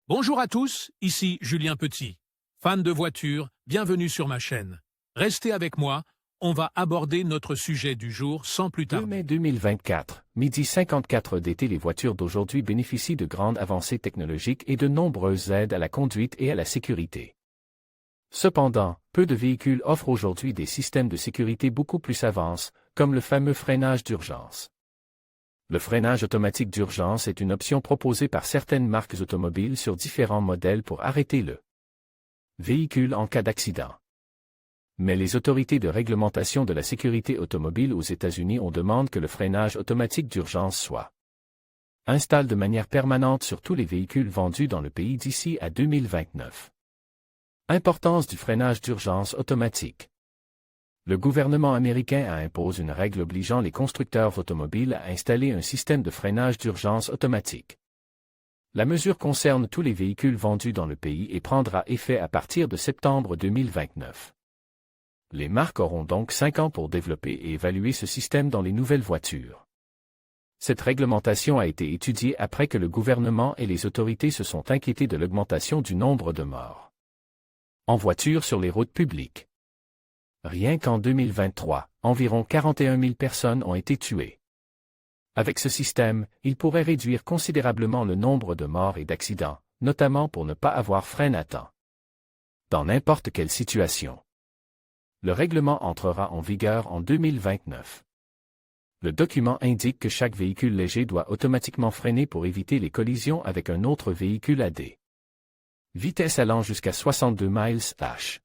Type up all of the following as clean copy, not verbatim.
Bonjour à tous, ici Julien Petit. Fan de voitures, bienvenue sur ma chaîne. Restez avec moi, on va aborder notre sujet du jour sans plus 2 tarder. mai 2024, midi 54 d'été. Les voitures d'aujourd'hui bénéficient de grandes avancées technologiques et de nombreuses aides à la conduite et à la sécurité. Cependant, peu de véhicules offrent aujourd'hui des systèmes de sécurité beaucoup plus avancés, comme le fameux freinage d'urgence. Le freinage automatique d'urgence est une option proposée par certaines marques automobiles sur différents modèles pour arrêter le véhicule en cas d'accident. Mais les autorités de réglementation de la sécurité automobile aux États-Unis demandent que le freinage automatique d'urgence soit installé de manière permanente sur tous les véhicules vendus dans le pays d'ici à 2029. Importance du freinage d'urgence automatique. Le gouvernement américain impose une règle obligeant les constructeurs automobiles à installer un système de freinage d'urgence automatique. La mesure concerne tous les véhicules vendus dans le pays et prendra effet à partir de septembre 2029. Les marques auront donc 5 ans pour développer et évaluer ce système dans les nouvelles voitures. Cette réglementation a été étudiée après que le gouvernement et les autorités se sont inquiétés de l'augmentation du nombre de morts en voiture sur les routes publiques. Rien qu'en 2023, environ 41 000 personnes ont été tuées. Avec ce système, il pourrait réduire considérablement le nombre de morts et d'accidents, notamment pour ne pas avoir freiné à temps. Dans n'importe quelle situation. Le règlement entrera en vigueur en 2029. Le document indique que chaque véhicule léger doit automatiquement freiner pour éviter les collisions avec un autre véhicule à des vitesses allant jusqu'à 62 mph.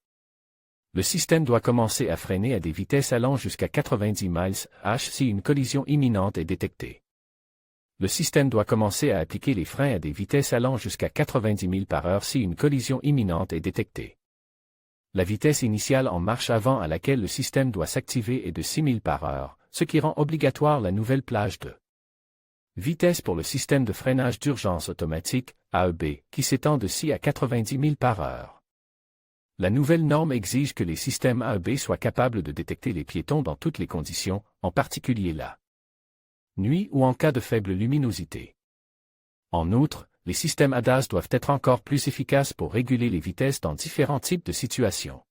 Le système doit commencer à freiner à des vitesses allant jusqu'à 90 mph si une collision imminente est détectée. Le système doit commencer à appliquer les freins à des vitesses allant jusqu'à 90 mph si une collision imminente est détectée. La vitesse initiale en marche avant à laquelle le système doit s'activer est de 6 000 par heure, ce qui rend obligatoire la nouvelle plage de vitesse pour le système de freinage d'urgence automatique, AEB, qui s'étend de 6 à 90 000 par heure. La nouvelle norme exige que les systèmes AEB soient capables de détecter les piétons dans toutes les conditions, en particulier la nuit ou en cas de faible luminosité. En outre, les systèmes ADAS doivent être encore plus efficaces pour réguler les vitesses dans différents types de situations.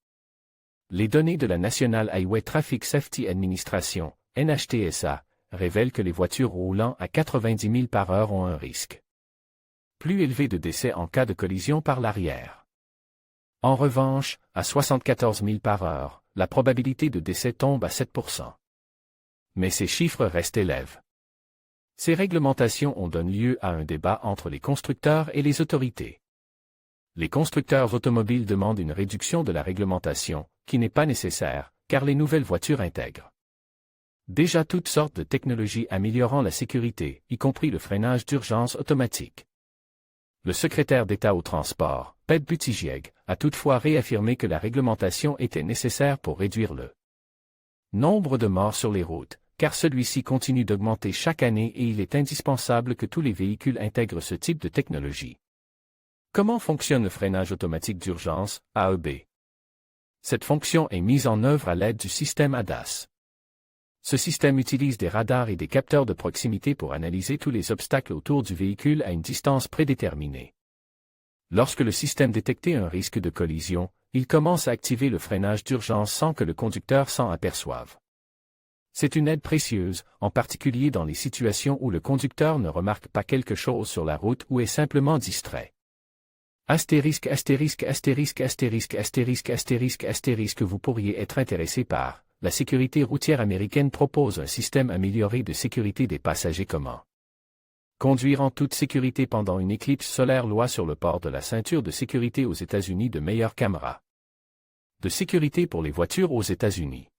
Les données de la National Highway Traffic Safety Administration, NHTSA, révèlent que les voitures roulant à 90 000 par heure ont un risque plus élevé de décès en cas de collision par l'arrière. En revanche, à 74 000 par heure, la probabilité de décès tombe à 7%. Mais ces chiffres restent élevés. Ces réglementations donnent lieu à un débat entre les constructeurs et les autorités. Les constructeurs automobiles demandent une réduction de la réglementation, qui n'est pas nécessaire, car les nouvelles voitures intègrent déjà toutes sortes de technologies améliorant la sécurité, y compris le freinage d'urgence automatique. Le secrétaire d'État au transport, Pete Buttigieg, a toutefois réaffirmé que la réglementation était nécessaire pour réduire le nombre de morts sur les routes, car celui-ci continue d'augmenter chaque année et il est indispensable que tous les véhicules intègrent ce type de technologie. Comment fonctionne le freinage automatique d'urgence, AEB? Cette fonction est mise en œuvre à l'aide du système ADAS. Ce système utilise des radars et des capteurs de proximité pour analyser tous les obstacles autour du véhicule à une distance prédéterminée. Lorsque le système détecte un risque de collision, il commence à activer le freinage d'urgence sans que le conducteur s'en aperçoive. C'est une aide précieuse, en particulier dans les situations où le conducteur ne remarque pas quelque chose sur la route ou est simplement distrait. Astérisque, astérisque, astérisque, astérisque, astérisque, astérisque, astérisque, vous pourriez être intéressé par la sécurité routière américaine propose un système amélioré de sécurité des passagers. Comment conduire en toute sécurité pendant une éclipse solaire? Loi sur le port de la ceinture de sécurité aux États-Unis. De meilleures caméras de sécurité pour les voitures aux États-Unis.